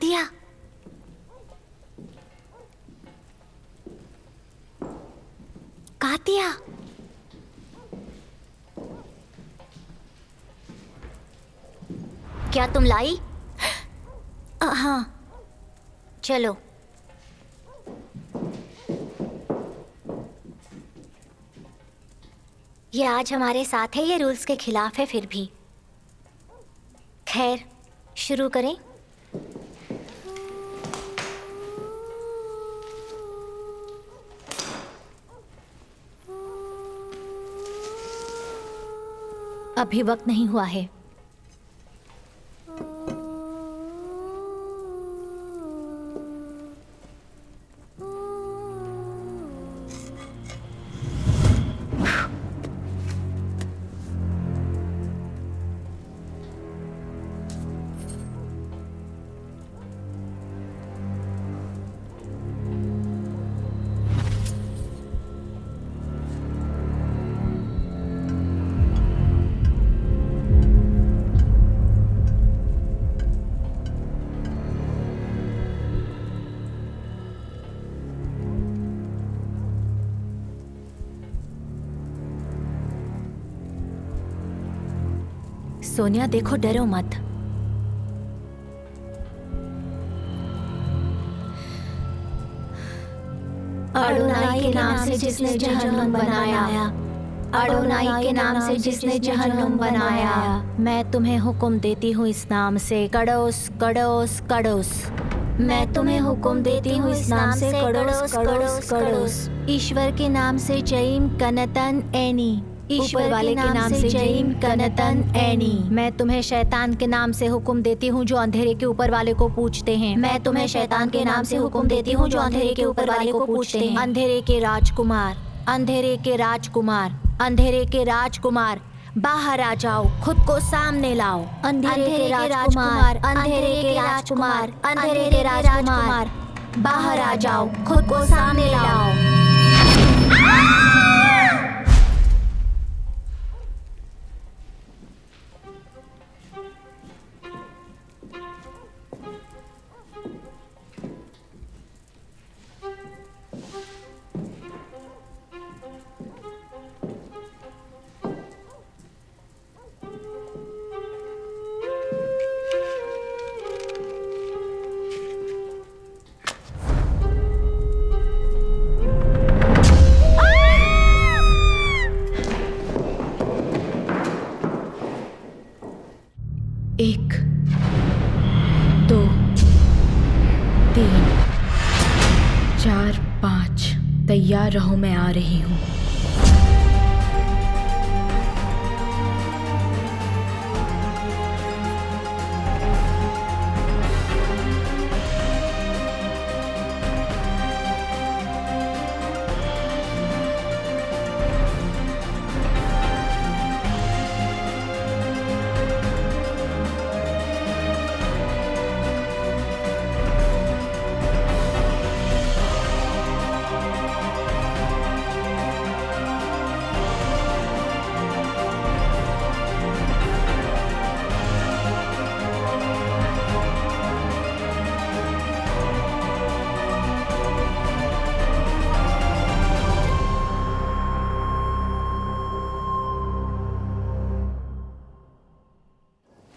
Katya, Katya, क्या तुम लाई? हाँ, चलो। ये आज हमारे साथ है, ये रूल्स के खिलाफ है, फिर भी खैर शुरू करें। अभी वक्त नहीं हुआ है। सोनिया देखो, डरो मत। अडोनाई के नाम से जिसने जहन्नुम बनाया, अडोनाई के नाम से जिसने जहन्नुम बनाया, मैं तुम्हें हुक्म देती हूँ इस नाम से, कड़ोस कड़ोस कड़ोस। मैं तुम्हें हुक्म देती हूँ इस नाम से, कड़ोस कड़ोस कड़ोस। ईश्वर के नाम से जईम कनतन एनी, ईश्वर वाले के नाम से जईम कनतन एनी। मैं तुम्हें शैतान के नाम से हुक्म देती हूँ जो अंधेरे के ऊपर वाले को पूछते हैं। मैं तुम्हें शैतान के नाम से हुक्म देती हूँ जो अंधेरे के ऊपर वाले को पूछते हैं। अंधेरे के राजकुमार, अंधेरे के राजकुमार, अंधेरे के राजकुमार, बाहर आ जाओ, खुद को सामने लाओ। अंधेरे के राजकुमार, अंधेरे के राजकुमार, अंधेरे के राजकुमार, बाहर आ जाओ, खुद को सामने लाओ। एक, दो, तीन, चार, पाँच। तैयार रहो, मैं आ रही हूँ।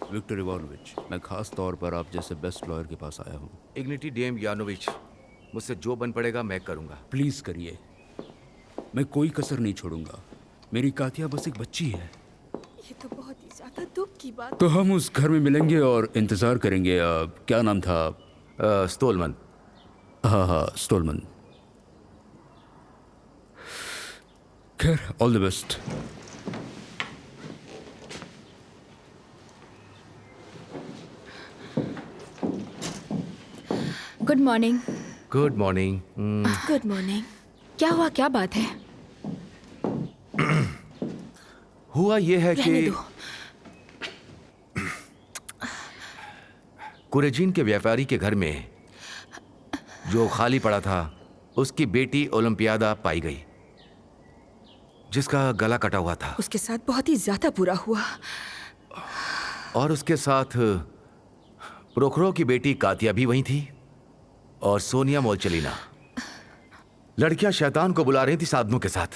विक्टर इवानोविच, मैं खास तौर पर आप जैसे बेस्ट लॉयर के पास आया हूँ। इग्निटी डीएम यानोविच, मुझसे जो बन पड़ेगा मैं करूँगा। प्लीज करिए, मैं कोई कसर नहीं छोड़ूंगा। मेरी कातिया बस एक बच्ची है। ये तो बहुत ही ज्यादा दुख की बात। तो हम उस घर में मिलेंगे और इंतजार करेंगे। क्या नाम था? स्टोलमन। हाँ हाँ, स्टोलमन। खैर, all the best. Good morning. Good morning. Good morning. क्या हुआ, क्या बात है? हुआ ये है रहने कि दो। कुरेजीन के व्यापारी के घर में जो खाली पड़ा था, उसकी बेटी ओलंपियादा पाई गई, जिसका गला कटा हुआ था। उसके साथ बहुत ही ज्यादा बुरा हुआ। और उसके साथ प्रोखरोव की बेटी कातिया भी वहीं थी और सोनिया मोलचेलिना। लड़कियां शैतान को बुला रही थी साधनों के साथ,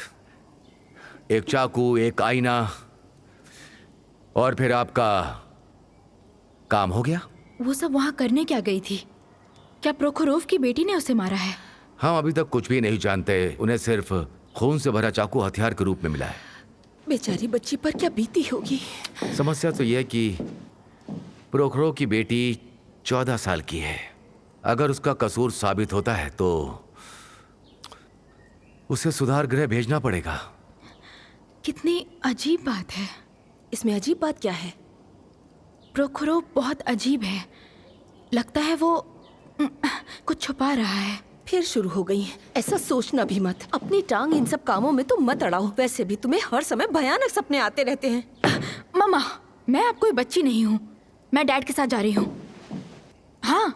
एक चाकू, एक आईना, और फिर आपका काम हो गया। वो सब वहाँ करने क्या गई थी? क्या प्रोखोरोव की बेटी ने उसे मारा है? हम अभी तक कुछ भी नहीं जानते, उन्हें सिर्फ खून से भरा चाकू हथियार के रूप में मिला है। बेचारी बच्ची पर क्या बीती होगी। समस्या तो यह कि प्रोखरोव की बेटी 14 साल की है। अगर उसका कसूर साबित होता है तो उसे सुधार गृह भेजना पड़ेगा। कितनी अजीब बात है। इसमें अजीब बात क्या है? प्रोखोरोव बहुत अजीब है। लगता है वो कुछ छुपा रहा है। फिर शुरू हो गई। ऐसा सोचना भी मत। अपनी टांग इन सब कामों में तो मत अड़ाओ। वैसे भी तुम्हें हर समय भयानक सपने आते रहते हैं। मम्मा, मैं अब कोई बच्ची नहीं हूँ। मैं डैड के साथ जा रही हूँ। हाँ,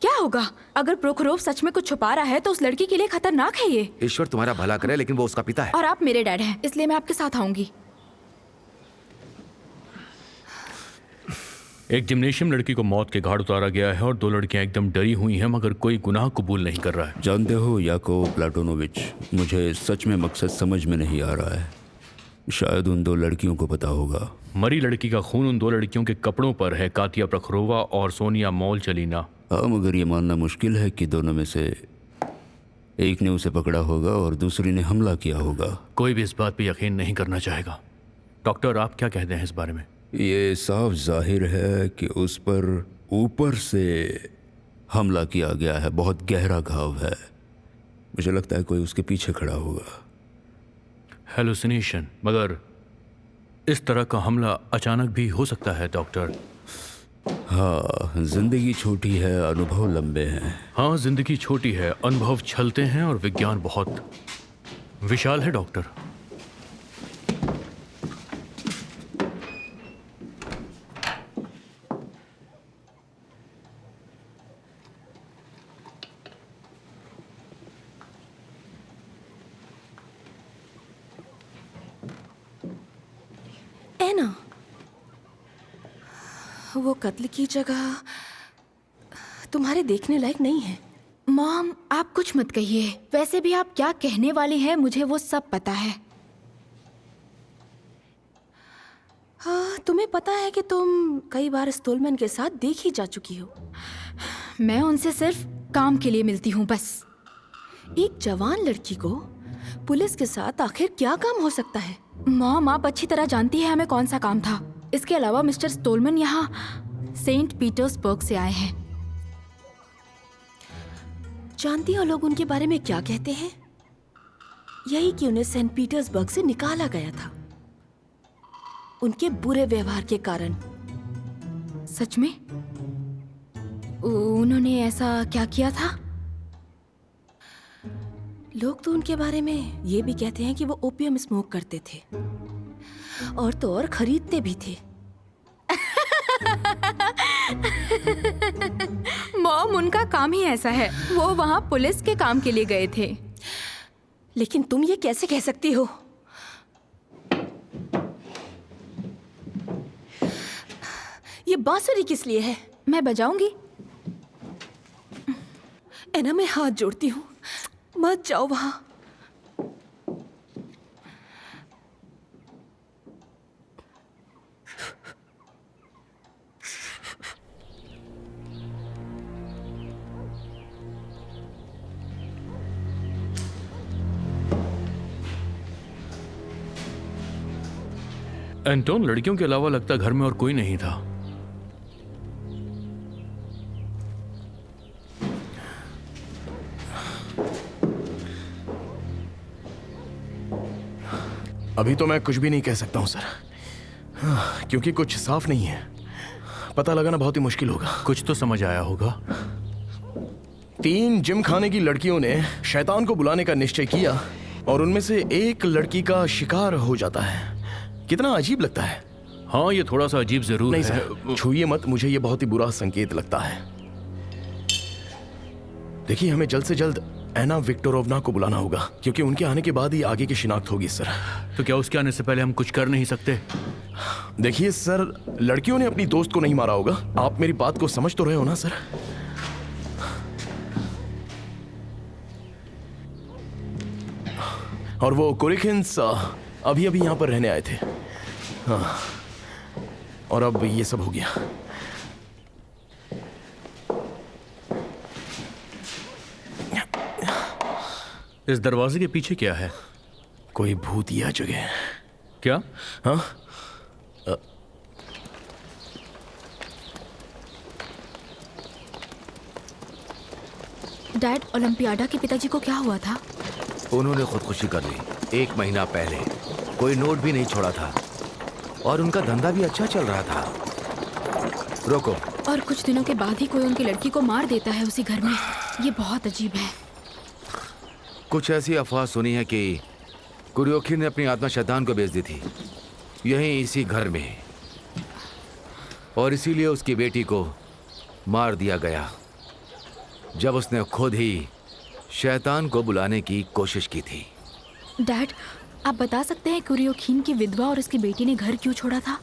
क्या होगा अगर प्रोखोरोव सच में कुछ छुपा रहा है? तो उस लड़की के लिए खतरनाक है ये। ईश्वर तुम्हारा भला करे, लेकिन वो उसका पिता है। और आप मेरे डैड हैं, इसलिए मैं आपके साथ आऊंगी। एक जिम्नेशियम लड़की को मौत के घाट उतारा गया है और 2 लड़कियां एकदम डरी हुई हैं, मगर कोई गुनाह कबूल नहीं कर रहा है। जानते हो याकोव प्लाटोनोविच, मुझे सच में मकसद समझ में नहीं आ रहा है। शायद उन 2 लड़कियों को पता होगा। मरी लड़की का खून उन 2 लड़कियों के कपड़ों पर है, कातिया प्रोखोरोवा और सोनिया मोलचेलिना। हाँ, मगर ये मानना मुश्किल है कि दोनों में से एक ने उसे पकड़ा होगा और दूसरी ने हमला किया होगा। कोई भी इस बात पे यकीन नहीं करना चाहेगा। डॉक्टर, आप क्या कहते हैं इस बारे में? ये साफ जाहिर है कि उस पर ऊपर से हमला किया गया है। बहुत गहरा घाव है। मुझे लगता है कोई उसके पीछे खड़ा होगा। हेलुसिनेशन, मगर इस तरह का हमला अचानक भी हो सकता है डॉक्टर। हाँ, जिंदगी छोटी है, अनुभव लंबे हैं। हाँ, जिंदगी छोटी है, अनुभव छलते हैं और विज्ञान बहुत विशाल है डॉक्टर। एना, वो कत्ल की जगह तुम्हारे देखने लायक नहीं है। मॉम, आप कुछ मत कहिए। वैसे भी आप क्या कहने वाली हैं, मुझे वो सब पता है। हाँ, तुम्हें पता है कि तुम कई बार स्टोलमैन के साथ देखी जा चुकी हो। मैं उनसे सिर्फ काम के लिए मिलती हूँ बस। एक जवान लड़की को पुलिस के साथ आखिर क्या काम हो सकता है? मॉम, आप अच्छी तरह जानती हैं हमें कौन सा काम था। इसके अलावा मिस्टर स्टोलमैन यहाँ सेंट पीटर्सबर्ग से आए हैं। जानती हो लोग उनके बारे में क्या कहते हैं? यही कि उन्हें सेंट पीटर्सबर्ग से निकाला गया था उनके बुरे व्यवहार के कारण। सच में? उन्होंने ऐसा क्या किया था? लोग तो उनके बारे में ये भी कहते हैं कि वो ओपियम स्मोक करते थे, और तो और खरीदते भी थे। मॉम, उनका काम ही ऐसा है। वो वहाँ पुलिस के काम के लिए गए थे। लेकिन तुम ये कैसे कह सकती हो? ये बांसुरी किस लिए है? मैं बजाऊंगी। एना, मैं हाथ जोड़ती हूँ, मत जाओ वहां। एंटोन, लड़कियों के अलावा लगता घर में और कोई नहीं था। अभी तो मैं कुछ भी नहीं कह सकता हूं सर, क्योंकि कुछ साफ नहीं है। पता लगाना बहुत ही मुश्किल होगा। कुछ तो समझ आया होगा। 3 जिम खाने की लड़कियों ने शैतान को बुलाने का निश्चय किया और उनमें से एक लड़की का शिकार हो जाता है। कितना अजीब लगता है। हाँ, ये थोड़ा सा अजीब जरूर नहीं है। सर, छूइए मत, मुझे ये बहुत ही बुरा संकेत लगता है। देखिए, हमें जल्द से जल्द एना विक्टोरोवना को बुलाना होगा, क्योंकि उनके आने के बाद ही आगे की शिनाख्त होगी सर। तो क्या उसके आने से पहले हम कुछ कर नहीं सकते? देखिए सर, लड़कियों ने अपनी दोस्त को नहीं मारा होगा। आप मेरी बात को समझ तो रहे हो ना सर? और वो कुरिकिन्स अभी अभी यहाँ पर रहने आए थे। हाँ, और अब ये सब हो गया। इस दरवाजे के पीछे क्या है? कोई भूत या जगह। क्या? हाँ, डैड, ओलंपियाडा के पिताजी को क्या हुआ था? उन्होंने खुदकुशी कर ली 1 महीना पहले। कोई नोट भी नहीं छोड़ा था और उनका धंधा भी अच्छा चल रहा था। रोको। और कुछ दिनों के बाद ही कोई उनकी लड़की को मार देता है उसी घर में। ये बहुत अजीब है। कुछ ऐसी अफवाह सुनी है कि कुरियोखी ने अपनी आत्मा शैतान को बेच दी थी, यहीं इसी घर में, और इसीलिए उसकी बेटी को मार दिया गया जब उसने खुद ही शैतान को बुलाने की कोशिश की थी। डैड, आप बता सकते हैं कुरियोखीन की विधवा और उसकी बेटी ने घर क्यों छोड़ा था?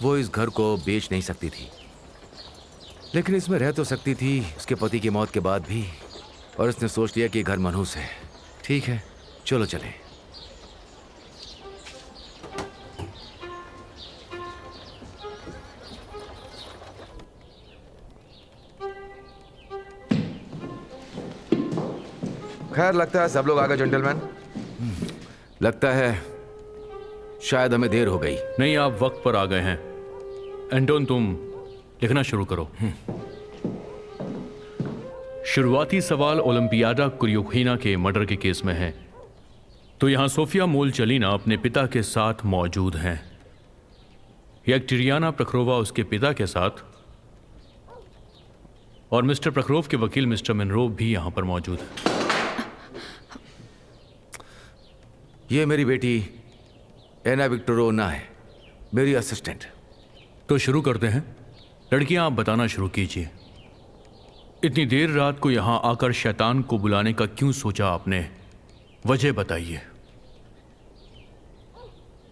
वो इस घर को बेच नहीं सकती थी, लेकिन इसमें रह तो सकती थी उसके पति की मौत के बाद भी, और उसने सोच लिया कि घर मनहूस है। ठीक है, चलो चलें। खैर, लगता है सब लोग आ गए जेंटलमैन। लगता है शायद हमें देर हो गई। नहीं, आप वक्त पर आ गए हैं। एंटोन, तुम लिखना शुरू करो। शुरुआती सवाल ओलंपियाडा कुरियोखीना के मर्डर के केस में है। तो यहां सोफिया मोलचेलिना अपने पिता के साथ मौजूद हैं। येकटेरियाना प्रखरोवा उसके पिता के साथ, और मिस्टर प्रखरोव के वकील मिस्टर मिनरोव भी यहां पर मौजूद है। ये मेरी बेटी एना विक्टोरोवना है, मेरी असिस्टेंट। तो शुरू करते हैं। लड़कियां, आप बताना शुरू कीजिए। इतनी देर रात को यहां आकर शैतान को बुलाने का क्यों सोचा आपने? वजह बताइए।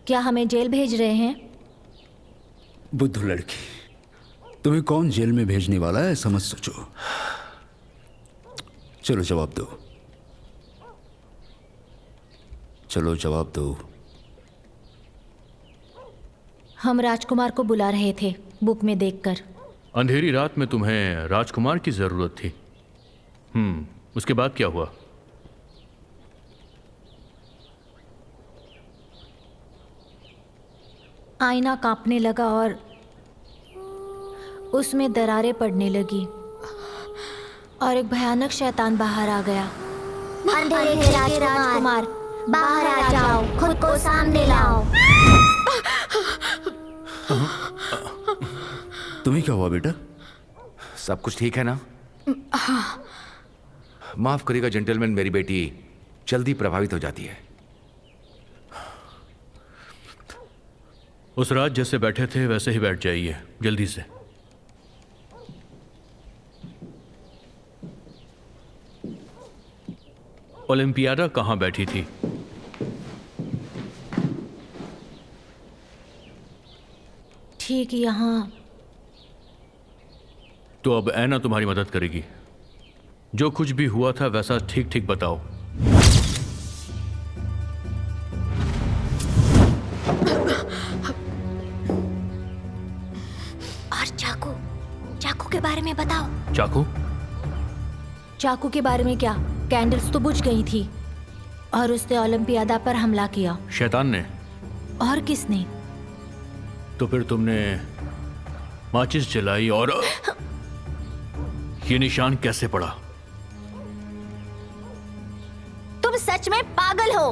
क्या हमें जेल भेज रहे हैं? बुद्धू लड़की, तुम्हें कौन जेल में भेजने वाला है ऐसा मत सोचो। चलो जवाब दो, चलो जवाब दो। हम राजकुमार को बुला रहे थे बुक में देखकर। अंधेरी रात में तुम्हें राजकुमार की जरूरत थी। उसके बाद क्या हुआ? आईना कांपने लगा और उसमें दरारें पड़ने लगी और एक भयानक शैतान बाहर आ गया। अंधेरे के राजकुमार, बाहर आ जाओ, खुद को सामने लाओ। तुम्हें क्या हुआ बेटा? सब कुछ ठीक है ना? माफ करिएगा जेंटलमैन, मेरी बेटी जल्दी प्रभावित हो जाती है। उस रात जैसे बैठे थे वैसे ही बैठ जाइए जल्दी से। ओलंपियाडा कहां बैठी थी? ठीक यहाँ। तो अब ऐना तुम्हारी मदद करेगी। जो कुछ भी हुआ था वैसा ठीक ठीक बताओ। और चाकू, चाकू के बारे में बताओ। चाकू? चाकू के बारे में क्या? कैंडल्स तो बुझ गई थी और उसने ओलंपियाडा पर हमला किया। शैतान ने? और किसने? तो फिर तुमने माचिस जलाई और ये निशान कैसे पड़ा? तुम सच में पागल हो।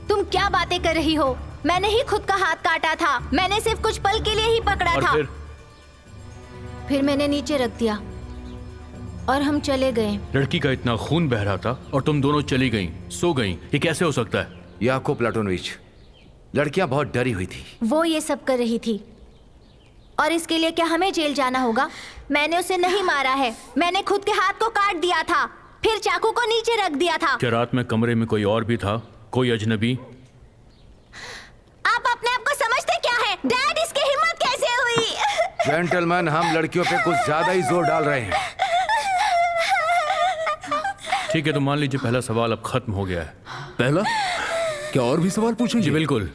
तुम क्या बातें कर रही हो? मैंने ही खुद का हाथ काटा था। मैंने सिर्फ कुछ पल के लिए ही पकड़ा और था। फिर मैंने नीचे रख दिया और हम चले गए। लड़की का इतना खून बह रहा था और तुम दोनों चली गईं, सो गईं। ये कैसे हो सकता है? याकूब प्लाटोनोविच, लड़कियां बहुत डरी हुई थी। वो ये सब कर रही थी और इसके लिए क्या हमें जेल जाना होगा? मैंने उसे नहीं मारा है, मैंने खुद के हाथ को काट दिया था, फिर चाकू को नीचे रख दिया था। क्या रात में कमरे में कोई और भी था, कोई अजनबी? आप अपने आप को समझते क्या है? डैड, इसकी हिम्मत कैसे हुई? जेंटलमैन, हम लड़कियों पे कुछ ज्यादा ही जोर डाल रहे हैं। ठीक है, तो मान लीजिए पहला सवाल अब खत्म हो गया है। पहला? क्या और भी सवाल पूछेंगे? जी बिल्कुल।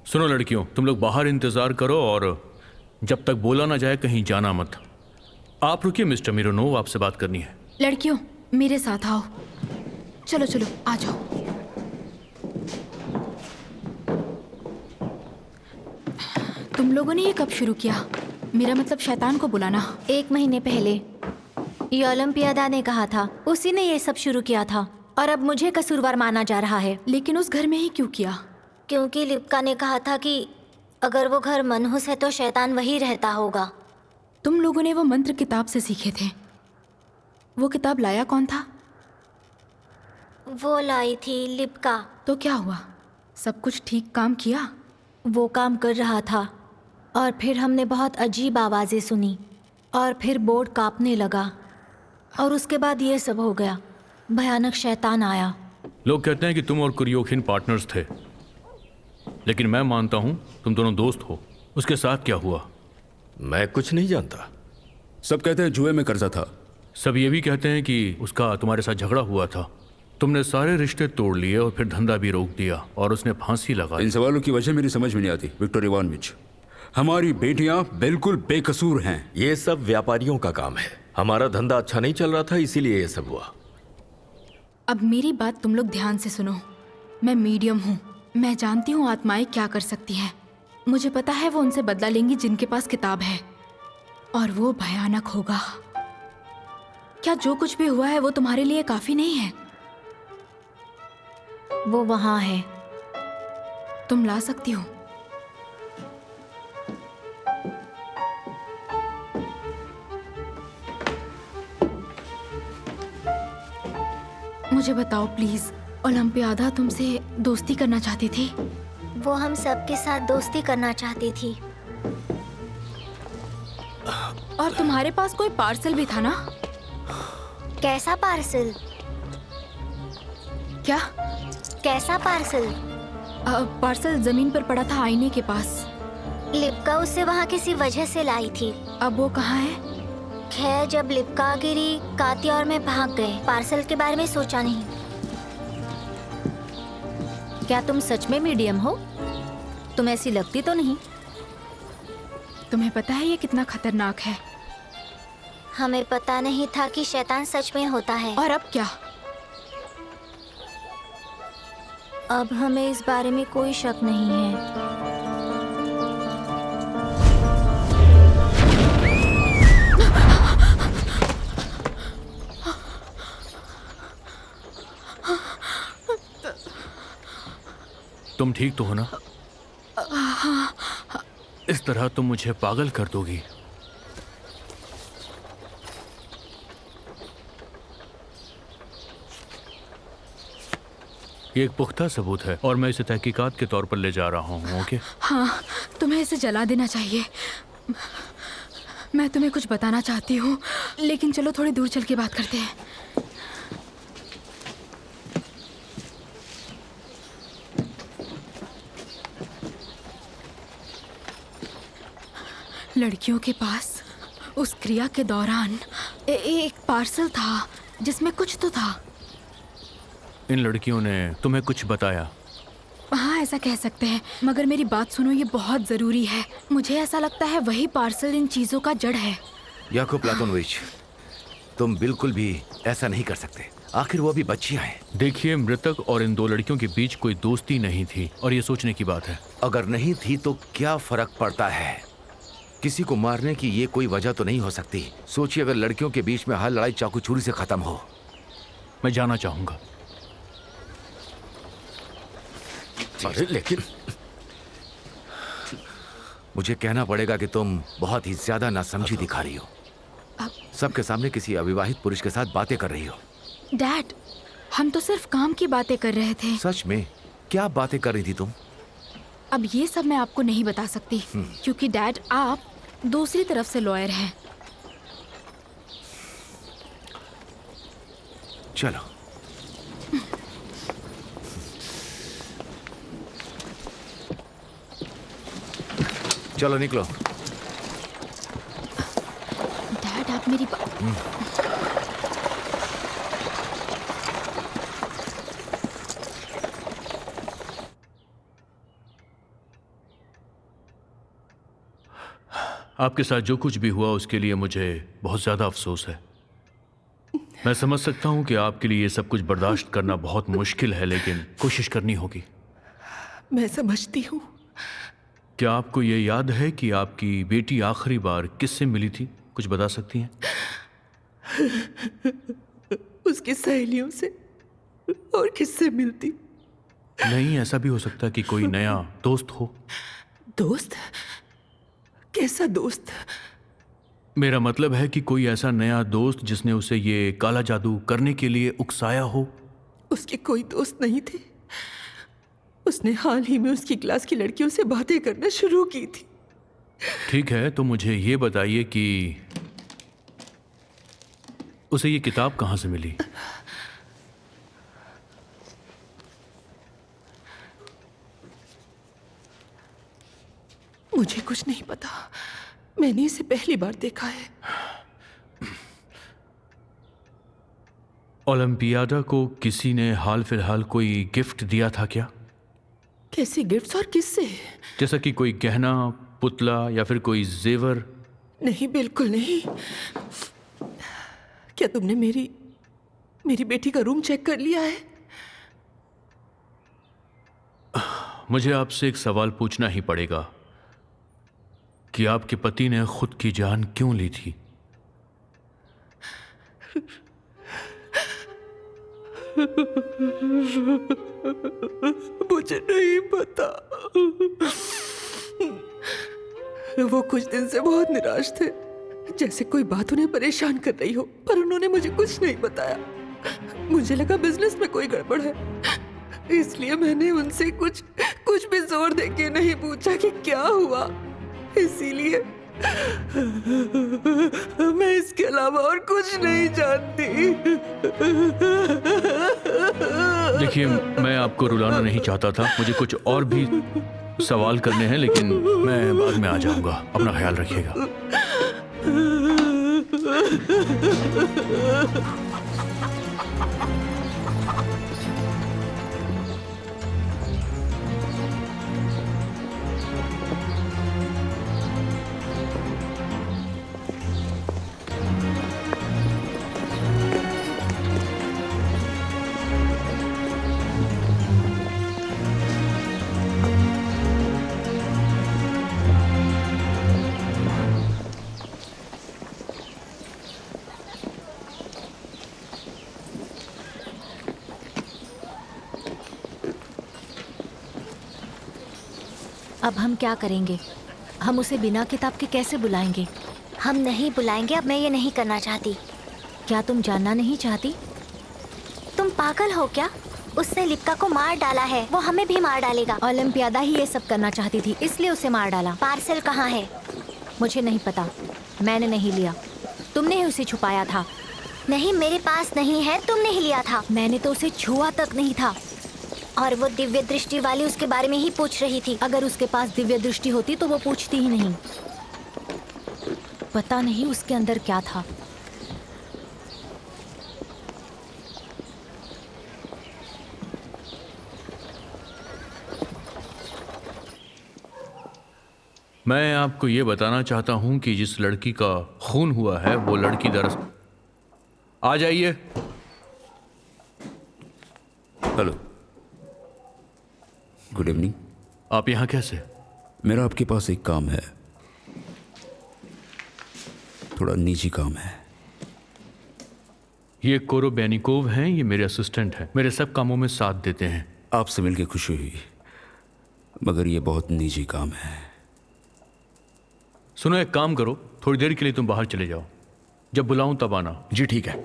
सुनो लड़कियों, तुम लोग बाहर इंतजार करो और जब तक बोला ना जाए कहीं जाना मत। आप रुकिए मिस्टर मिरोनोव, आपसे बात करनी है। लड़कियों, मेरे साथ आओ। चलो चलो, आ जाओ। तुम लोगों ने ये कब शुरू किया? मेरा मतलब शैतान को बुलाना। 1 महीने पहले ये ओलंपियादा ने कहा था, उसी ने ये सब शुरू किया था और अब मुझे कसूरवार माना जा रहा है। लेकिन उस घर में ही क्यों किया? क्योंकि लिप्का ने कहा था कि अगर वो घर मनहूस है तो शैतान वही रहता होगा। तुम लोगों ने वो मंत्र किताब से सीखे थे। वो किताब लाया कौन था? वो लाई थी लिप्का। तो क्या हुआ? सब कुछ ठीक काम किया? वो काम कर रहा था और फिर हमने बहुत अजीब आवाज़ें सुनी और फिर बोर्ड कांपने लगा और उसके बाद ये सब हो गया। भयानक शैतान आया। लोग कहते हैं कि तुम और कुरियोखिन पार्टनर्स थे, लेकिन मैं मानता हूं तुम दोनों दोस्त हो। उसके साथ क्या हुआ? मैं कुछ नहीं जानता। सब कहते हैं जुए में कर्जा था। सब ये भी कहते हैं कि उसका तुम्हारे साथ झगड़ा हुआ था। तुमने सारे रिश्ते तोड़ लिए और फिर धंधा भी रोक दिया और उसने फांसी लगा दी। इन सवालों की वजह मेरी समझ में नहीं आती विक्टर इवानोविच। हमारी बेटियां बिल्कुल बेकसूर हैं। ये सब व्यापारियों का काम है। हमारा धंधा अच्छा नहीं चल रहा था, इसीलिए ये सब हुआ। अब मेरी बात तुम लोग ध्यान से सुनो। मैं मीडियम हूँ। मैं जानती हूँ आत्माएं क्या कर सकती हैं। मुझे पता है वो उनसे बदला लेंगी जिनके पास किताब है, और वो भयानक होगा। क्या जो कुछ भी हुआ है वो तुम्हारे लिए काफी नहीं है? वो वहाँ है। तुम ला सकती हो। मुझे बताओ प्लीज, ओलंपियादा तुमसे दोस्ती करना चाहती थी? वो हम सबके साथ दोस्ती करना चाहती थी। और तुम्हारे पास कोई पार्सल भी था ना? कैसा पार्सल? क्या? कैसा पार्सल? पार्सल जमीन पर पड़ा था आईने के पास। लिप्का उसे वहाँ किसी वजह से लाई थी। अब वो कहाँ है? खैर, जब लिप्का गिरी, काती और मैं भाग गए। पार्सल के बारे में सोचा नहीं। क्या तुम सच में मीडियम हो? तुम ऐसी लगती तो नहीं। तुम्हें पता है ये कितना खतरनाक है? हमें पता नहीं था कि शैतान सच में होता है। और अब क्या? अब हमें इस बारे में कोई शक नहीं है। तुम ठीक तो हो ना? इस तरह तुम मुझे पागल कर दोगी। ये एक पुख्ता सबूत है और मैं इसे तहकीकात के तौर पर ले जा रहा हूँ। ओके? हाँ, तुम्हें इसे जला देना चाहिए। मैं तुम्हें कुछ बताना चाहती हूँ, लेकिन चलो थोड़ी दूर चल के बात करते हैं। लड़कियों के पास उस क्रिया के दौरान एक पार्सल था जिसमें कुछ तो था। इन लड़कियों ने तुम्हें कुछ बताया? हाँ, ऐसा कह सकते हैं, मगर मेरी बात सुनो, ये बहुत जरूरी है। मुझे ऐसा लगता है वही पार्सल इन चीजों का जड़ है। याकूब प्लातोनोविच, तुम बिल्कुल भी ऐसा नहीं कर सकते। आखिर वो भी बच्चियां हैं। देखिए, मृतक और इन 2 लड़कियों के बीच कोई दोस्ती नहीं थी और ये सोचने की बात है। अगर नहीं थी तो क्या फर्क पड़ता है? किसी को मारने की ये कोई वजह तो नहीं हो सकती। सोचिए, अगर लड़कियों के बीच में हर लड़ाई चाकू छुरी से खत्म हो। मैं जाना चाहूंगा। अरे लेकिन मुझे कहना पड़ेगा कि तुम बहुत ही ज्यादा नासमझी दिखा रही हो। सबके सामने किसी अविवाहित पुरुष के साथ बातें कर रही हो। डैड, हम तो सिर्फ काम की बातें कर रहे थे। सच में क्या बातें कर रही थी तुम? अब ये सब मैं आपको नहीं बता सकती, क्योंकि डैड, आप दूसरी तरफ से लॉयर है। चलो। चलो निकलो। डैड आप मेरी आपके साथ जो कुछ भी हुआ उसके लिए मुझे बहुत ज़्यादा अफसोस है। मैं समझ सकता हूँ कि आपके लिए ये सब कुछ बर्दाश्त करना बहुत मुश्किल है, लेकिन कोशिश करनी होगी। मैं समझती हूँ। क्या आपको ये याद है कि आपकी बेटी आखिरी बार किससे मिली थी? कुछ बता सकती हैं? उसकी सहेलियों से, और किससे मिलती? नहीं, ऐसा भी हो सकता है कि कोई नया दोस्त हो। दोस्त? कैसा दोस्त? मेरा मतलब है कि कोई ऐसा नया दोस्त जिसने उसे ये काला जादू करने के लिए उकसाया हो। उसके कोई दोस्त नहीं थे। उसने हाल ही में उसकी क्लास की लड़कियों से बातें करना शुरू की थी। ठीक है, तो मुझे ये बताइए कि उसे ये किताब कहाँ से मिली? मुझे कुछ नहीं पता। मैंने इसे पहली बार देखा है। ओलंपियाडा को किसी ने हाल फिलहाल कोई गिफ्ट दिया था क्या? कैसी गिफ्ट्स और किससे? जैसा कि कोई गहना, पुतला या फिर कोई जेवर? नहीं, बिल्कुल नहीं। क्या तुमने मेरी बेटी का रूम चेक कर लिया है? मुझे आपसे एक सवाल पूछना ही पड़ेगा कि आपके पति ने खुद की जान क्यों ली थी? मुझे नहीं पता। वो कुछ दिन से बहुत निराश थे, जैसे कोई बात उन्हें परेशान कर रही हो, पर उन्होंने मुझे कुछ नहीं बताया। मुझे लगा बिजनेस में कोई गड़बड़ है, इसलिए मैंने उनसे कुछ भी जोर दे के नहीं पूछा कि क्या हुआ। इसीलिए मैं इसके अलावा और कुछ नहीं जानती। देखिए, मैं आपको रुलाना नहीं चाहता था। मुझे कुछ और भी सवाल करने हैं, लेकिन मैं बाद में आ जाऊंगा। अपना ख्याल रखिएगा। अब हम क्या करेंगे? हम उसे बिना किताब के कैसे बुलाएंगे? हम नहीं बुलाएंगे। अब मैं ये नहीं करना चाहती। क्या तुम जानना नहीं चाहती? तुम पागल हो क्या? उसने लिप्का को मार डाला है, वो हमें भी मार डालेगा। ओलंपियाडा ही ये सब करना चाहती थी, इसलिए उसे मार डाला। पार्सल कहाँ है? मुझे नहीं पता, मैंने नहीं लिया। तुमने ही उसे छुपाया था। नहीं, मेरे पास नहीं है, तुमने ही लिया था। मैंने तो उसे छुआ तक नहीं था। और वो दिव्य दृष्टि वाली उसके बारे में ही पूछ रही थी। अगर उसके पास दिव्य दृष्टि होती तो वो पूछती ही नहीं। पता नहीं उसके अंदर क्या था। मैं आपको ये बताना चाहता हूं कि जिस लड़की का खून हुआ है वो लड़की दरअसल... आ जाइए। Hello, good evening. आप यहाँ कैसे? मेरा आपके पास एक काम है, थोड़ा निजी काम है। ये कोरोबेनिकोव हैं, ये मेरे असिस्टेंट हैं, मेरे सब कामों में साथ देते हैं। आपसे मिलके खुशी हुई, मगर ये बहुत निजी काम है। सुनो, एक काम करो, थोड़ी देर के लिए तुम बाहर चले जाओ, जब बुलाऊं तब आना। जी ठीक है।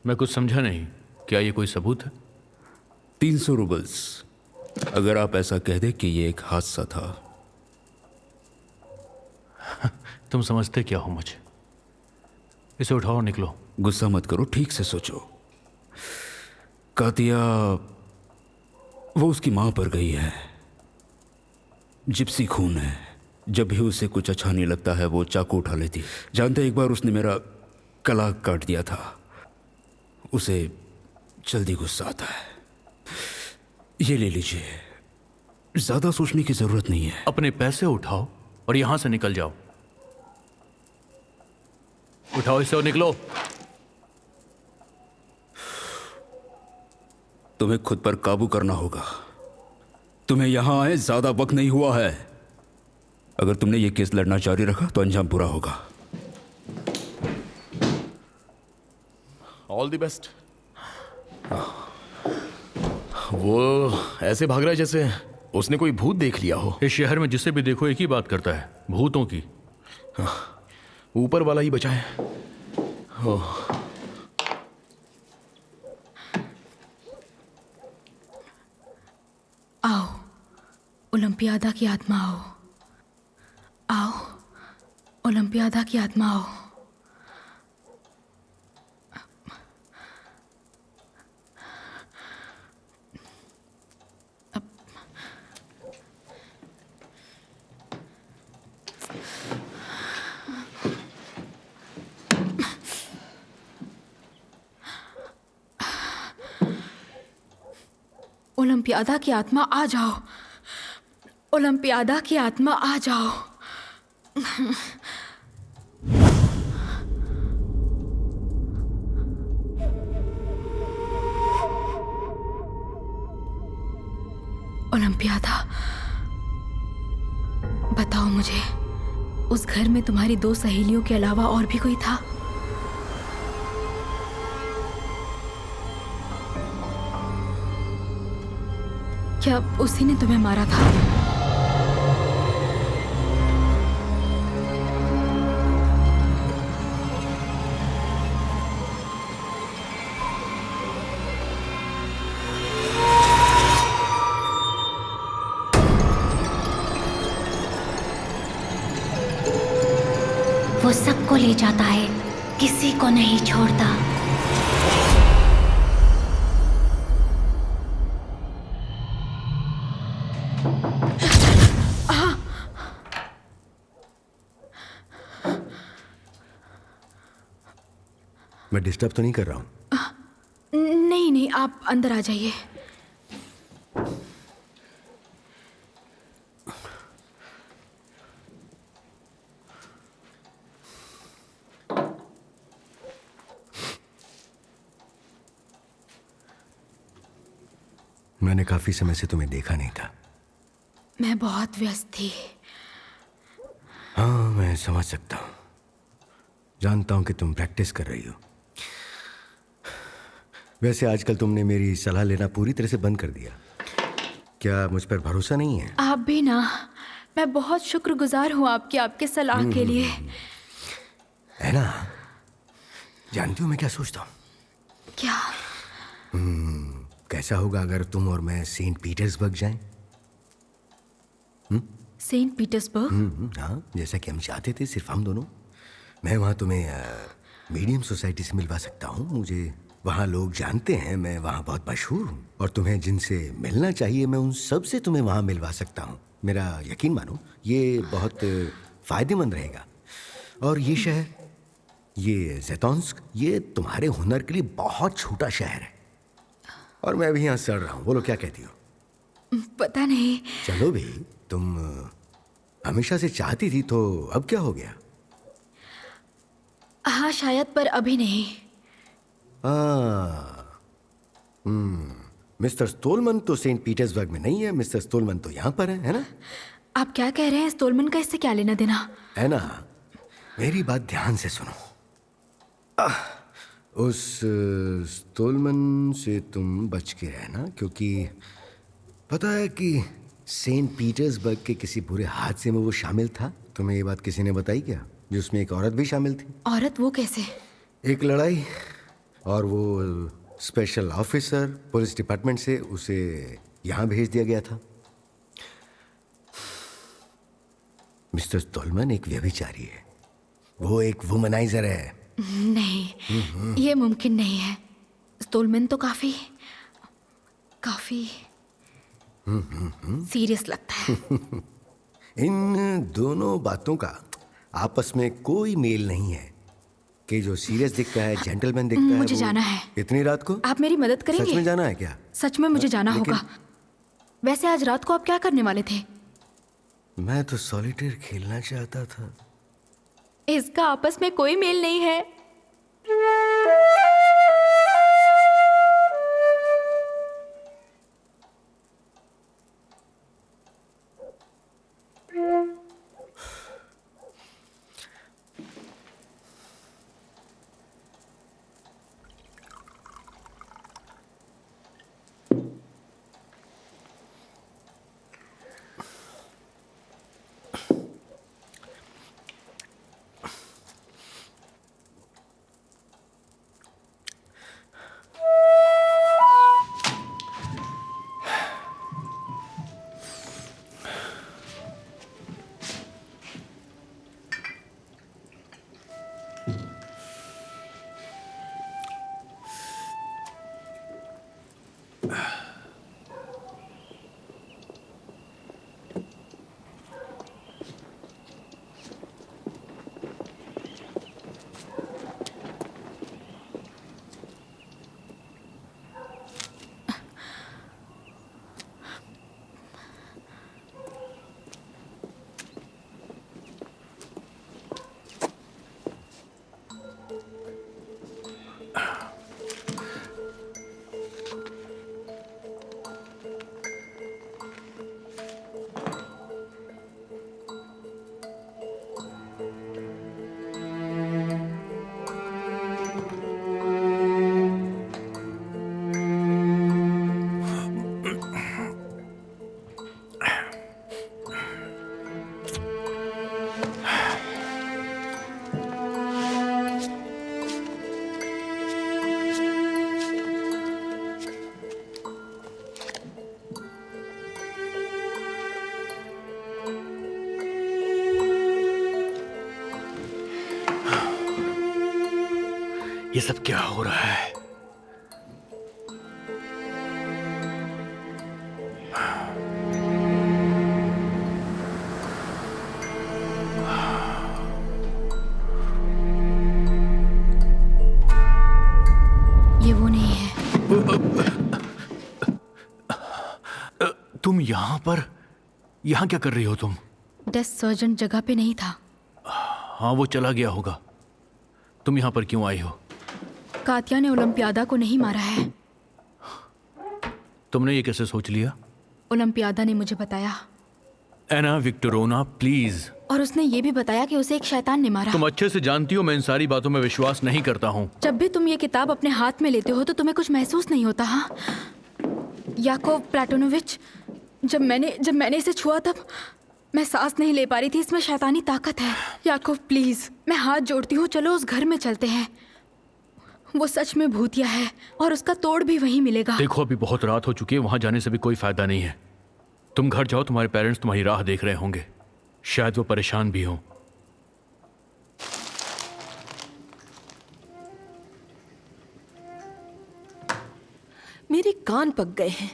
मैं कुछ समझा नहीं, क्या ये कोई सबूत है? 300 रूबल्स। अगर आप ऐसा कह दे कि ये एक हादसा था। तुम समझते क्या हो मुझे? इसे उठाओ, निकलो। गुस्सा मत करो, ठीक से सोचो। कातिया वो उसकी मां पर गई है। जिप्सी खून है। जब भी उसे कुछ अच्छा नहीं लगता है वो चाकू उठा लेती। जानते, एक बार उसने मेरा गला काट दिया था। उसे जल्दी गुस्सा आता है। ये ले लीजिए, ज्यादा सोचने की जरूरत नहीं है। अपने पैसे उठाओ और यहां से निकल जाओ। उठाओ इसे और निकलो। तुम्हें खुद पर काबू करना होगा। तुम्हें यहां आए ज्यादा वक्त नहीं हुआ है। अगर तुमने ये केस लड़ना जारी रखा तो अंजाम बुरा होगा। All the best. वो ऐसे भाग रहा है जैसे उसने कोई भूत देख लिया हो। इस शहर में जिसे भी देखो एक ही बात करता है, भूतों की। ऊपर वाला ही बचा है। आओ ओलंपियादा की आत्मा, आओ आओ ओलंपियादा की आत्मा, आओ। ओलंपियादा की आत्मा आ जाओ, ओलंपियादा की आत्मा आ जाओ। ओलंपियादा, बताओ मुझे, उस घर में तुम्हारी 2 सहेलियों के अलावा और भी कोई था? क्या उसी ने तुम्हें मारा था? वो सबको ले जाता है, किसी को नहीं छोड़ता। मैं डिस्टर्ब तो नहीं कर रहा हूँ? नहीं नहीं, आप अंदर आ जाइए। मैंने काफी समय से तुम्हें देखा नहीं था। मैं बहुत व्यस्त थी। हाँ, मैं समझ सकता हूँ। जानता हूँ कि तुम प्रैक्टिस कर रही हो। वैसे आजकल तुमने मेरी सलाह लेना पूरी तरह से बंद कर दिया। क्या मुझ पर भरोसा नहीं है? आप भी ना। मैं बहुत शुक्रगुजार हूँ आपके सलाह के लिए। है ना? जानती हो मैं क्या सोचता हूँ? क्या? कैसा होगा अगर तुम और मैं सेंट पीटर्सबर्ग जाएं? Saint Petersburg? हाँ, जैसा कि हम चाहते थे, सिर्फ हम दोनों। मैं वहाँ तुम्हें मीडियम सोसाइटी से मिलवा सकता हूँ। मुझे वहाँ लोग जानते हैं, मैं वहाँ बहुत मशहूर हूँ। और तुम्हें जिनसे मिलना चाहिए मैं उन सब से तुम्हें वहाँ मिलवा सकता हूँ। मेरा यकीन मानो, ये बहुत फ़ायदेमंद रहेगा। और ये शहर, ये ज़ेतोंस्क, ये तुम्हारे हुनर के लिए बहुत छोटा शहर है। और मैं भी यहाँ सड़ रहा हूँ। बोलो, क्या कहती हो? पता नहीं। चलो भी, तुम हमेशा से चाहती थी, तो अब क्या हो गया? हाँ शायद, पर अभी नहीं। मिस्टर स्टोलमन तो सेंट पीटर्सबर्ग में नहीं है। मिस्टर स्टोलमन तो यहाँ पर है ना? आप क्या कह रहे हैं? स्टोलमन का इससे क्या लेना देना? है ना? मेरी बात ध्यान से सुनो। उस स्टोलमन से तुम बच के रहना, क्योंकि पता है कि सेंट पीटर्सबर्ग के किसी बुरे हादसे में वो शामिल था। तुम्हें ये बात किसी ने बताई क्या? जिसमें एक औरत भी शामिल थी। औरत? वो कैसे? एक लड़ाई, और वो स्पेशल ऑफिसर पुलिस डिपार्टमेंट से उसे यहाँ भेज दिया गया था। मिस्टर स्टोलमैन एक व्यभिचारी है, वो एक वुमनाइजर है। नहीं, ये मुमकिन नहीं है। स्टोलमैन तो काफी सीरियस लगता है। इन दोनों बातों का आपस में कोई मेल नहीं है कि जो सीरियस दिखता है जेंटलमैन दिखता है। मुझे जाना है। इतनी रात को? आप मेरी मदद करेंगे? सच में जाना है क्या? सच में मुझे जाना लेकिन- होगा। वैसे आज रात को आप क्या करने वाले थे? मैं तो सॉलिटेयर खेलना चाहता था। इसका आपस में कोई मेल नहीं है। ये सब क्या हो रहा है? ये वो नहीं है। तुम यहाँ पर? यहाँ क्या कर रही हो तुम? डेस्क सर्जन जगह पे नहीं था। हाँ, वो चला गया होगा। तुम यहाँ पर क्यों आई हो? कातिया ने ओलंपियादा को नहीं मारा है। तुमने ये कैसे सोच लिया? ओलंपियादा ने मुझे बताया। एना विक्टोरोना, प्लीज। और उसने ये भी बताया कि उसे एक शैतान ने मारा। तुम अच्छे से जानती हो मैं इन सारी बातों में विश्वास नहीं करता हूँ। जब भी तुम ये किताब अपने हाथ में लेते हो तो तुम्हें कुछ महसूस नहीं होता? हाँ याकोव प्लाटोनोविच, जब मैंने इसे छुआ तब मैं सांस नहीं ले पा रही थी। इसमें शैतानी ताकत है। याकोव प्लीज, मैं हाथ जोड़ती हूँ, चलो उस घर में चलते हैं। वो सच में भूतिया है और उसका तोड़ भी वहीं मिलेगा। देखो, अभी बहुत रात हो चुकी है, वहां जाने से भी कोई फायदा नहीं है। तुम घर जाओ, तुम्हारे पेरेंट्स तुम्हारी राह देख रहे होंगे। शायद वो परेशान भी हों। मेरे कान पक गए हैं।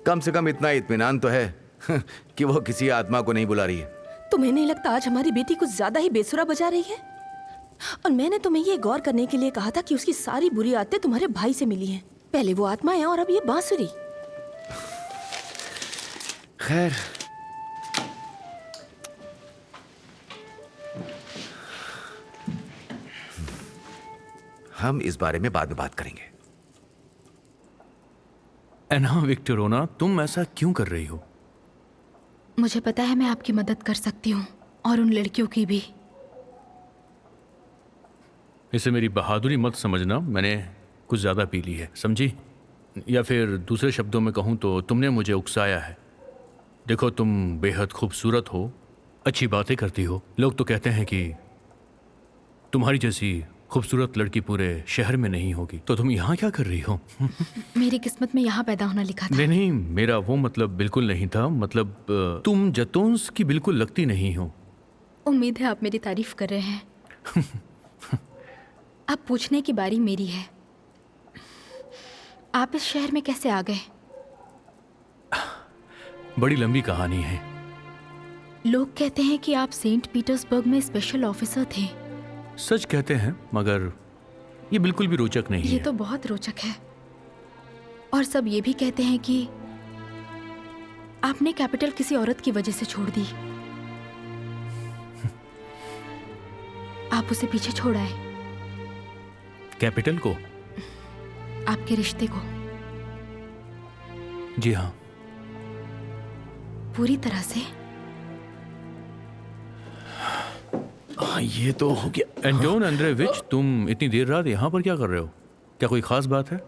कम से कम इतना इत्मीनान तो है कि वो किसी आत्मा को नहीं बुला रही है। तुम्हें नहीं लगता आज हमारी बेटी कुछ ज्यादा ही बेसुरा बजा रही है? और मैंने तुम्हें ये गौर करने के लिए कहा था कि उसकी सारी बुरी आदतें तुम्हारे भाई से मिली हैं। पहले वो आत्मा है और अब ये बांसुरी। खैर, हम इस बारे में बाद में बात करेंगे। एना विक्टोरोना, तुम ऐसा क्यों कर रही हो? मुझे पता है मैं आपकी मदद कर सकती हूँ, और उन लड़कियों की भी। इसे मेरी बहादुरी मत समझना, मैंने कुछ ज़्यादा पी ली है, समझी? या फिर दूसरे शब्दों में कहूँ तो तुमने मुझे उकसाया है। देखो, तुम बेहद खूबसूरत हो, अच्छी बातें करती हो। लोग तो कहते हैं कि तुम्हारी जैसी खूबसूरत लड़की पूरे शहर में नहीं होगी, तो तुम यहाँ क्या कर रही हो? मेरी किस्मत में यहाँ पैदा होना लिखा था। नहीं नहीं, मेरा वो मतलब बिल्कुल नहीं था। मतलब तुम जतोन्स की बिल्कुल लगती नहीं हो। उम्मीद है आप मेरी तारीफ कर रहे हैं। अब पूछने की बारी मेरी है, आप इस शहर में कैसे आ गए? बड़ी लंबी कहानी है। लोग कहते हैं कि आप सेंट पीटर्सबर्ग में स्पेशल ऑफिसर थे। सच कहते हैं, मगर ये बिल्कुल भी रोचक नहीं ये है। तो बहुत रोचक है। और सब ये भी कहते हैं कि आपने कैपिटल किसी औरत की वजह से छोड़ दी। आप उसे पीछे छोड़ आए, कैपिटल को? आपके रिश्ते को। जी हाँ। पूरी तरह से? ये तो हो गया। एंटोन अंद्रेविच, तुम इतनी देर रात यहाँ पर क्या कर रहे हो? क्या कोई खास बात है?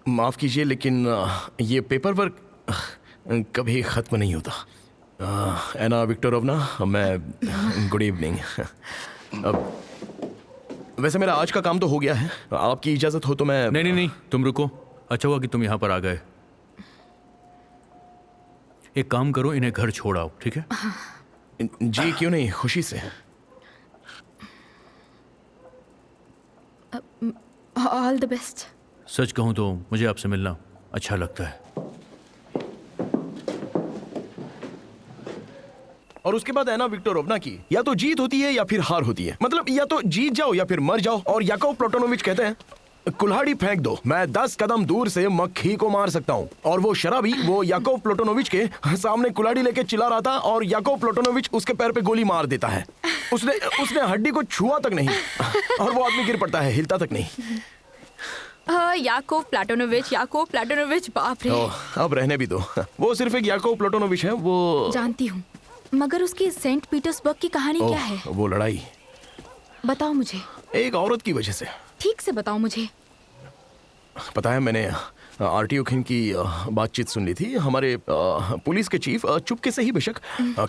माफ कीजिए, लेकिन ये पेपर वर्क कभी खत्म नहीं होता। एना विक्टोरोवना, मैं गुड इवनिंग। अब वैसे मेरा आज का काम तो हो गया है, आपकी इजाजत हो तो मैं। नहीं नहीं नहीं, तुम रुको। अच्छा हुआ कि तुम यहाँ पर आ गए। एक काम करो, इन्हें घर छोड़ आओ, ठीक है? जी क्यों नहीं, खुशी से। All the best. सच कहूँ तो मुझे आपसे मिलना अच्छा लगता है। और उसके बाद एना विक्टोरोवना की या तो जीत होती है या फिर हार होती है। मतलब या तो जीत जाओ या फिर मर जाओ। और याकोव प्लूटोनोविच कहते हैं, कुल्हाड़ी फेंक दो, मैं 10 कदम दूर से मक्खी को मार सकता हूँ। और वो शराबी वो याकोव प्लूटोनोविच के सामने कुल्हाड़ी लेके चिल्ला रहा था और याकोव प्लूटोनोविच उसके पैर पे गोली मार देता है। उसने हड्डी को छुआ तक नहीं और वो आदमी गिर पड़ता है, हिलता तक नहीं। याकोव प्लूटोनोविच, बाप रे। अब रहने भी दो, वो सिर्फ एक याकोव प्लूटोनोविच है। वो जानती हूँ, मगर उसकी सेंट पीटर्सबर्ग की कहानी क्या है? वो लड़ाई, बताओ मुझे। एक औरत की वजह से। ठीक से बताओ मुझे। पता है, मैंने आरटीओ खिन की बातचीत सुन ली थी। हमारे पुलिस के चीफ चुपके से ही बेशक,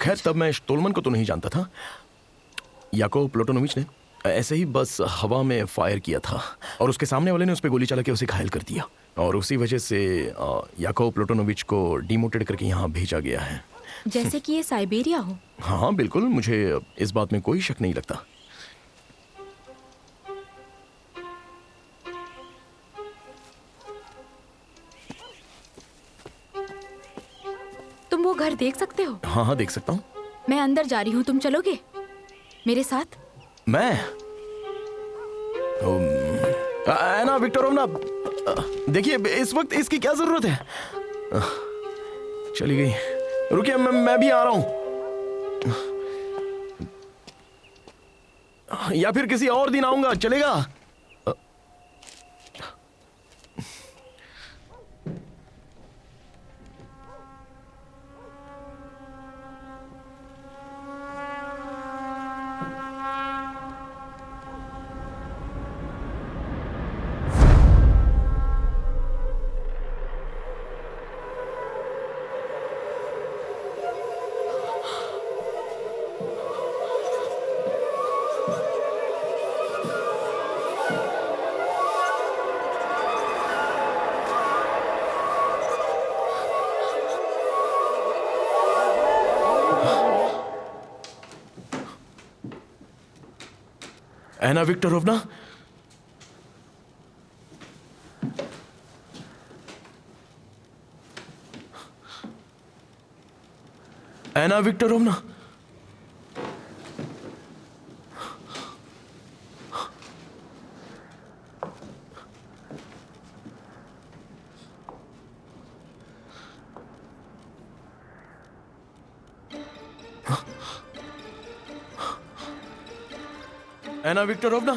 खैर तब मैं स्टोलमन को तो नहीं जानता था। याकोव प्लूटोनोविच ने ऐसे ही बस हवा में फायर किया था और उसके सामने वाले ने उस पर गोली चला के उसे घायल कर दिया। और उसी वजह से याकोव प्लूटोनोविच को डिमोटेड करके यहाँ भेजा गया है। जैसे कि ये साइबेरिया हो। हाँ बिल्कुल, मुझे इस बात में कोई शक नहीं लगता। तुम वो घर देख सकते हो? हाँ हाँ देख सकता हूँ। मैं अंदर जा रही हूँ, तुम चलोगे मेरे साथ? मैं एना विक्टोरोवना, देखिए इस वक्त इसकी क्या जरूरत है? चली गई। रुकिए, मैं भी आ रहा हूं। या फिर किसी और दिन आऊंगा, चलेगा? एना विक्टोरोवना, एना विक्टोरोवना, एना विक्टोरोवना।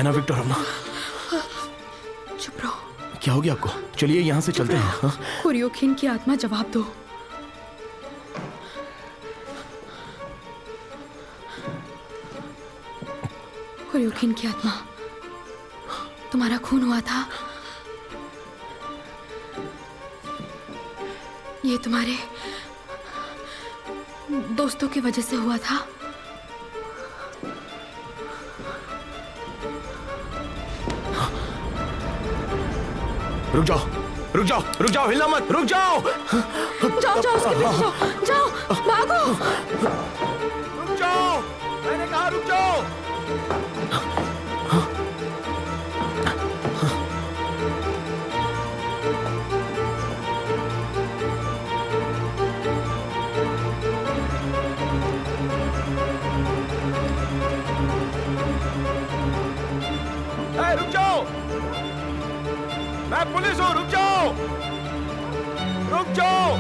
एना विक्टोरोवना, चुप रहो। क्या हो गया आपको? चलिए यहाँ से चलते हैं। हाँ? कुरियोखिन की आत्मा जवाब दो। कुरियोखिन की आत्मा, तुम्हारा खून हुआ था, ये तुम्हारे दोस्तों की वजह से हुआ था। रुक जाओ, रुक जाओ, रुक जाओ, हिलना मत, रुक जाओ। जाओ जाओ उसके पीछे जाओ, जाओ भागो। रुक जाओ, मैंने कहा रुक जाओ। रुक जाओ, मैं पुलिस हूँ, रुक जाओ, रुक जाओ,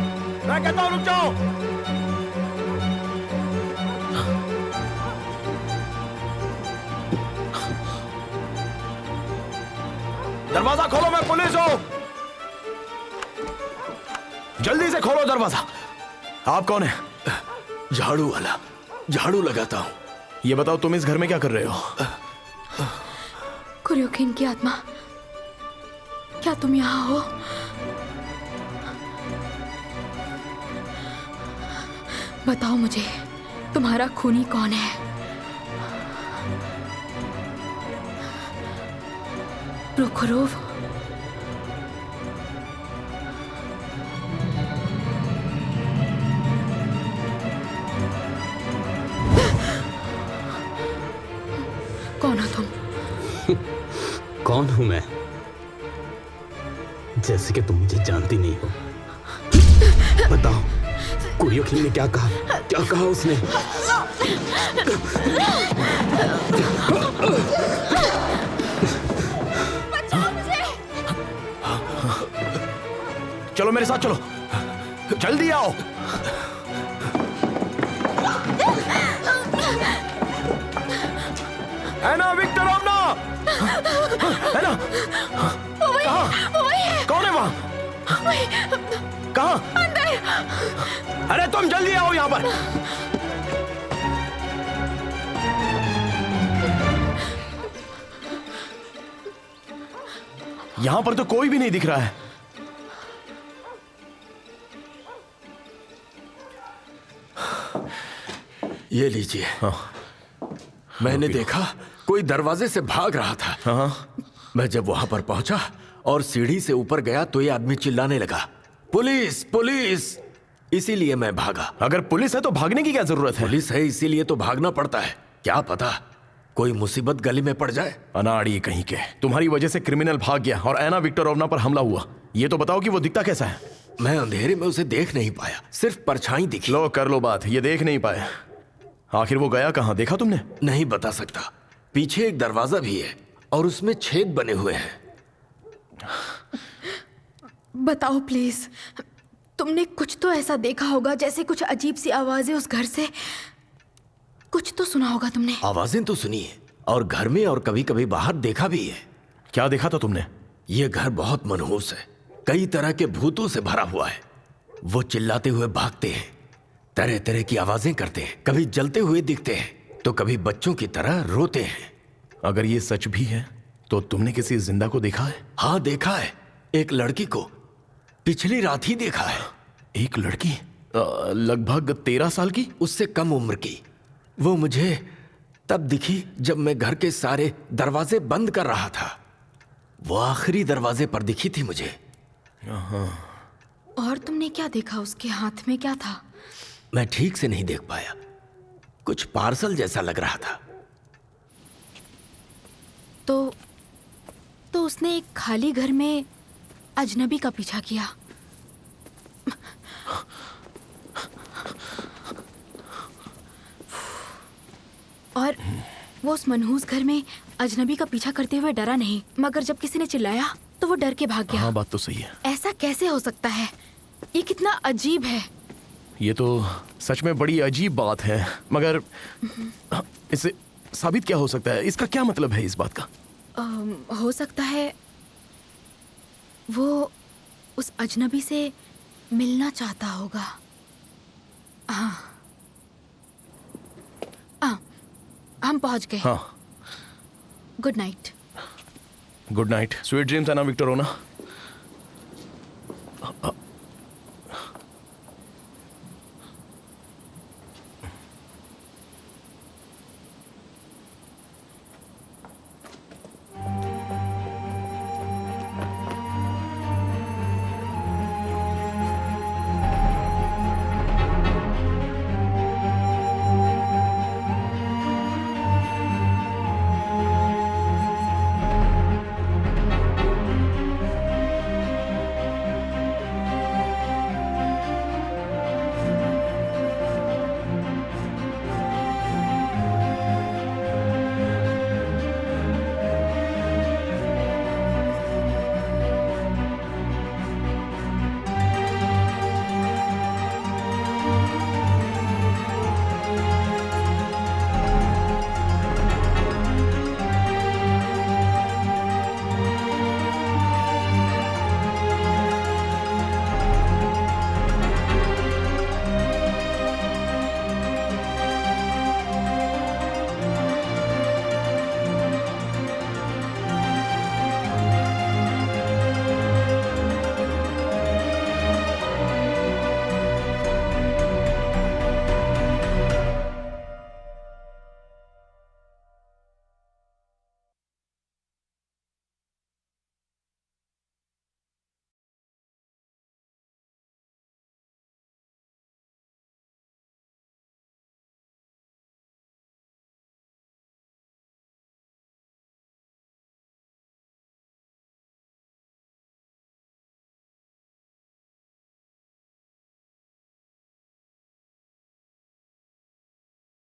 मैं कहता हूँ रुक जाओ। दरवाजा खोलो, मैं पुलिस हूँ, जल्दी से खोलो दरवाजा। आप कौन है? झाड़ू वाला, झाड़ू लगाता हूँ। ये बताओ तुम इस घर में क्या कर रहे हो? कुरियोखिन की आत्मा, क्या तुम यहाँ हो? बताओ मुझे, तुम्हारा खूनी कौन है? प्रोखोरोव? कौन हो तुम? कौन हूं मैं? जैसे कि तुम मुझे जानती नहीं हो। बताओ, कुरियोखिन ने क्या कहा? क्या कहा उसने? चलो मेरे साथ चलो, जल्दी आओ। एना विक्टोरोवना, एना, कहाँ? कौन है वहाँ? कहाँ? अरे तुम जल्दी आओ यहाँ पर। यहाँ पर तो कोई भी नहीं दिख रहा है। ये लीजिए। हाँ। मैंने देखा कोई दरवाजे से भाग रहा था। हाँ। मैं जब वहां पर पहुंचा और सीढ़ी से ऊपर गया तो ये आदमी चिल्लाने लगा, पुलिस पुलिस। इसीलिए मैं भागा। अगर पुलिस है तो भागने की क्या जरूरत है? पुलिस है इसीलिए तो भागना पड़ता है। क्या पता कोई मुसीबत गली में पड़ जाए। अनाड़ी कहीं के, तुम्हारी वजह से क्रिमिनल भाग गया और एना विक्टोरोवना पर हमला हुआ। ये तो बताओ कि वो दिखता कैसा है? मैं अंधेरे में उसे देख नहीं पाया, सिर्फ परछाई दिखी। लो कर लो बात, ये देख नहीं पाए। आखिर वो गया कहाँ, देखा तुमने? नहीं बता सकता। पीछे एक दरवाजा भी है और उसमें छेद बने हुए हैं। बताओ प्लीज, तुमने कुछ तो ऐसा देखा होगा, जैसे कुछ अजीब सी आवाजें उस घर से। कुछ तो सुना होगा तुमने। आवाजें तो सुनी है और घर में और कभी कभी बाहर देखा भी है। क्या देखा था तुमने? ये घर बहुत मनहूस है, कई तरह के भूतों से भरा हुआ है। वो चिल्लाते हुए भागते हैं, तरह तरह की आवाजें करते हैं, कभी जलते हुए दिखते हैं तो कभी बच्चों की तरह रोते हैं। अगर ये सच भी है तो तुमने किसी जिंदा को देखा है? हाँ देखा है, एक लड़की को पिछली रात ही देखा है। एक लड़की? लगभग 13 साल की? उससे कम उम्र की। वो मुझे तब दिखी जब मैं घर के सारे दरवाजे बंद कर रहा था। वो आखिरी दरवाजे पर दिखी थी मुझे। और तुमने क्या देखा? उसके हाथ में क्या था? मैं ठीक से नहीं देख पाया, कुछ पार्सल जैसा लग रहा था। तो उसने एक खाली घर में अजनबी का पीछा किया। और वो उस मनहूस घर में अजनबी का पीछा करते हुए डरा नहीं, मगर जब किसी ने चिल्लाया तो वो डर के भाग गया। हाँ बात तो सही है। ऐसा कैसे हो सकता है? ये कितना अजीब है। ये तो सच में बड़ी अजीब बात है, मगर इससे साबित क्या हो सकता है? इसका क्या मतलब है इस बात का? हो सकता है वो उस अजनबी से मिलना चाहता होगा। हाँ हाँ, हम पहुंच गए। हाँ, good night. Good night. Sweet dreams है ना विक्टर रोना।